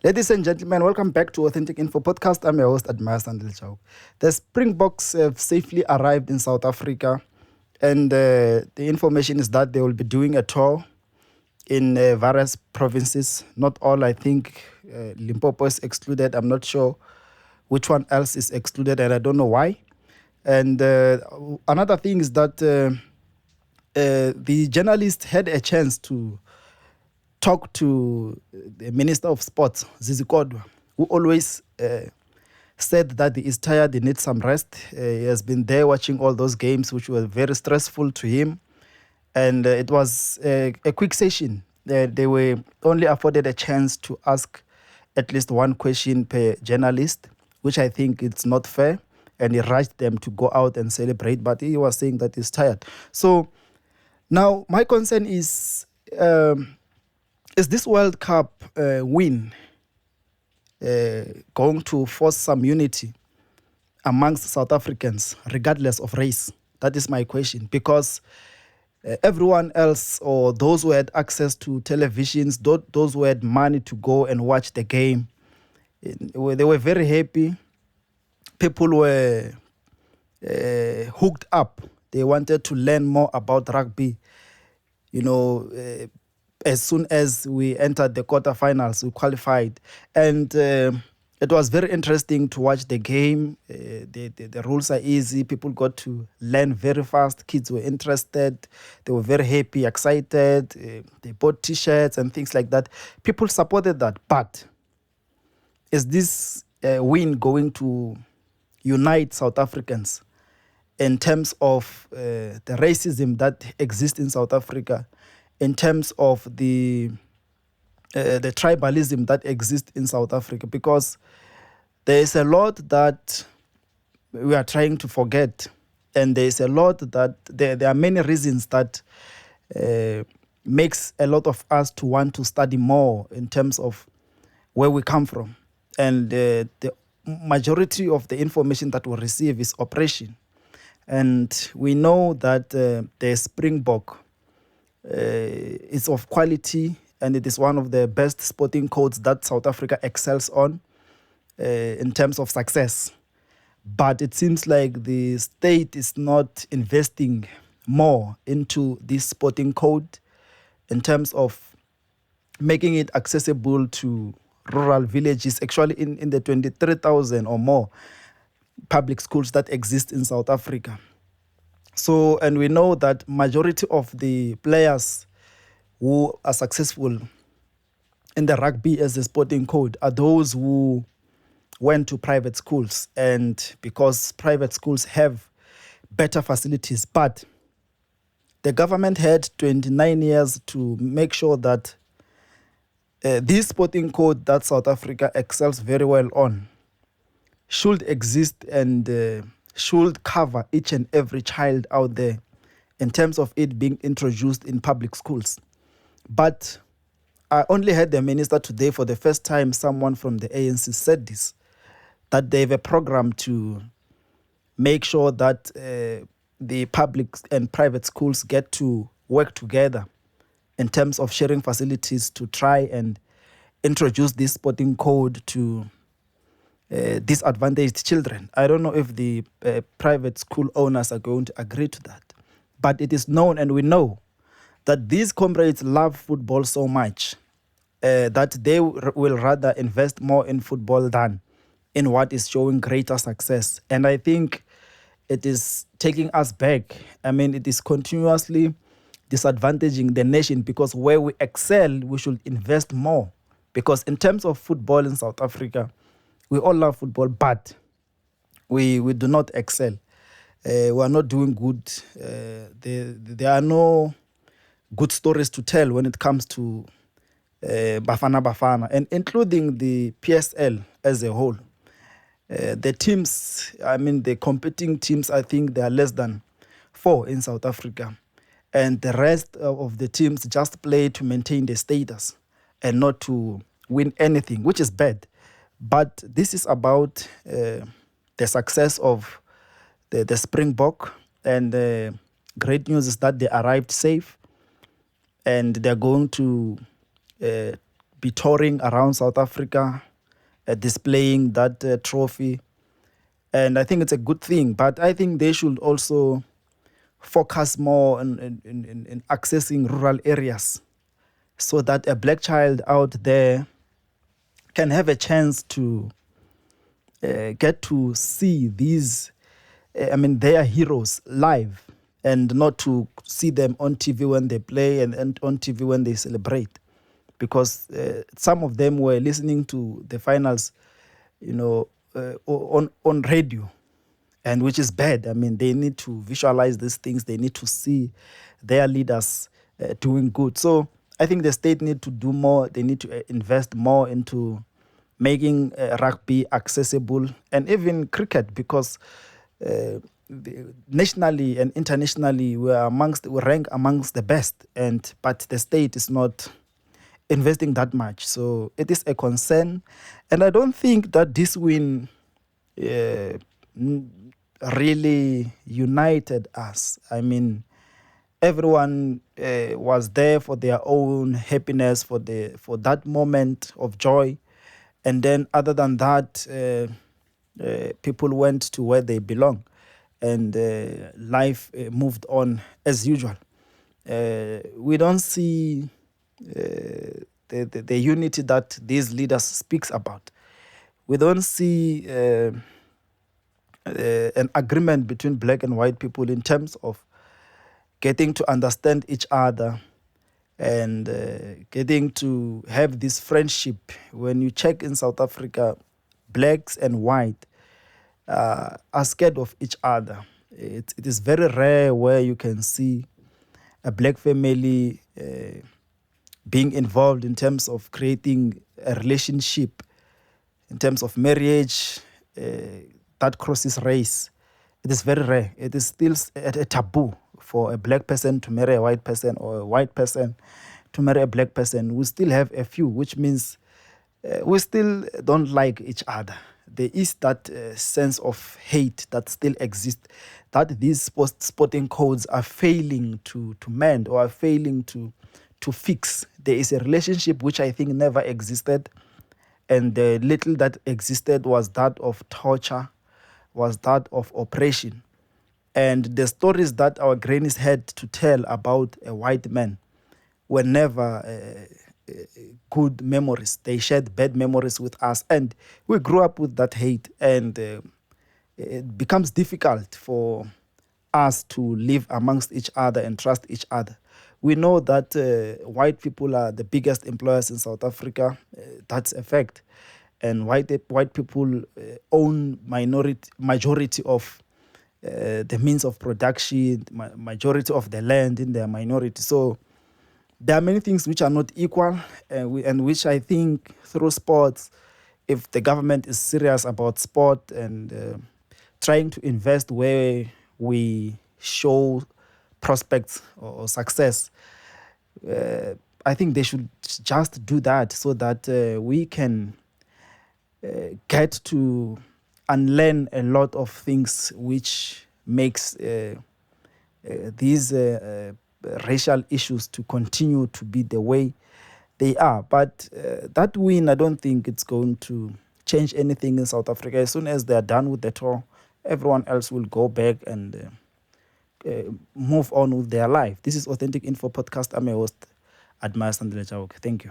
Ladies and gentlemen, welcome back to Authentic Info Podcast. I'm your host, Admire Sandilchau. The Springboks have safely arrived in South Africa, and the information is that they will be doing a tour in various provinces. Not all, I think. Limpopo is excluded. I'm not sure which one else is excluded, and I don't know why. And another thing is that the journalist had a chance to talk to the Minister of Sports, Zizi, who always said that he is tired, he needs some rest. He has been there watching all those games, which were very stressful to him. And it was a quick session. They were only afforded a chance to ask at least one question per journalist, which I think it's not fair. And he rushed them to go out and celebrate, but he was saying that he's tired. So now my concern is this World Cup win going to force some unity amongst South Africans, regardless of race? That is my question. Because everyone else, or those who had access to televisions, those who had money to go and watch the game, they were very happy. People were hooked up. They wanted to learn more about rugby. As soon as we entered the quarterfinals, we qualified. And it was very interesting to watch the game. The rules are easy. People got to learn very fast. Kids were interested. They were very happy, excited. They bought T-shirts and things like that. People supported that. But is this win going to unite South Africans in terms of the racism that exists in South Africa, in terms of the tribalism that exists in South Africa? Because there is a lot that we are trying to forget, and there is a lot that there are many reasons that makes a lot of us to want to study more in terms of where we come from. And the majority of the information that we receive is oppression. And we know that the Springbok is of quality, and it is one of the best sporting codes that South Africa excels on in terms of success. But it seems like the state is not investing more into this sporting code in terms of making it accessible to rural villages. Actually, in the 23,000 or more public schools that exist in South Africa. So, and we know that majority of the players who are successful in the rugby as a sporting code are those who went to private schools, and because private schools have better facilities. But the government had 29 years to make sure that this sporting code that South Africa excels very well on should exist and should cover each and every child out there in terms of it being introduced in public schools. But I only heard the minister today, for the first time, someone from the ANC said this, that they have a program to make sure that the public and private schools get to work together in terms of sharing facilities to try and introduce this sporting code to disadvantaged children. I don't know if the private school owners are going to agree to that. But it is known, and we know, that these comrades love football so much that they will rather invest more in football than in what is showing greater success. And I think it is taking us back. I mean, it is continuously disadvantaging the nation, because where we excel, we should invest more. Because in terms of football in South Africa, we all love football, but we do not excel. We are not doing good. There are no good stories to tell when it comes to Bafana, and including the PSL as a whole. The teams, the competing teams, I think there are less than 4 in South Africa. And the rest of the teams just play to maintain the status and not to win anything, which is bad. But this is about the success of the Springbok, and great news is that they arrived safe, and they're going to be be touring around South Africa, displaying that trophy. And I think it's a good thing. But I think they should also focus more in accessing rural areas so that a black child out there can have a chance to get to see these, their heroes live, and not to see them on TV when they play and on TV when they celebrate. Because some of them were listening to the finals, on radio, and which is bad. I mean, they need to visualize these things. They need to see their leaders doing good. So I think the state need to do more. They need to invest more into making rugby accessible, and even cricket, because nationally and internationally we rank amongst the best, but the state is not investing that much. So it is a concern, and I don't think that this win really united us. I mean, everyone was there for their own happiness, for that moment of joy, and then other than that, people went to where they belong, and life moved on as usual. We don't see the unity that these leaders speaks about. We don't see an agreement between black and white people in terms of getting to understand each other, and getting to have this friendship. When you check in South Africa, blacks and white are scared of each other. It is very rare where you can see a black family being involved in terms of creating a relationship, in terms of marriage, that crosses race. It is very rare. It is still a taboo for a black person to marry a white person, or a white person to marry a black person. We still have a few, which means we still don't like each other. There is that sense of hate that still exists, that these sporting codes are failing to mend, or are failing to fix. There is a relationship which I think never existed, and the little that existed was that of torture, was that of oppression. And the stories that our grannies had to tell about a white man were never good memories. They shared bad memories with us, and we grew up with that hate, and it becomes difficult for us to live amongst each other and trust each other. We know that white people are the biggest employers in South Africa. That's a fact. And white people own majority of the means of production, majority of the land in their minority. So there are many things which are not equal, and which I think through sports, if the government is serious about sport and trying to invest where we show prospects or success, I think they should just do that, so that we can get to unlearn a lot of things which makes these racial issues to continue to be the way they are. But that win, I don't think it's going to change anything in South Africa. As soon as they're done with the tour, everyone else will go back and move on with their life. This is Authentic Info Podcast. I'm your host, Admire Sandile Chawuk. Thank you.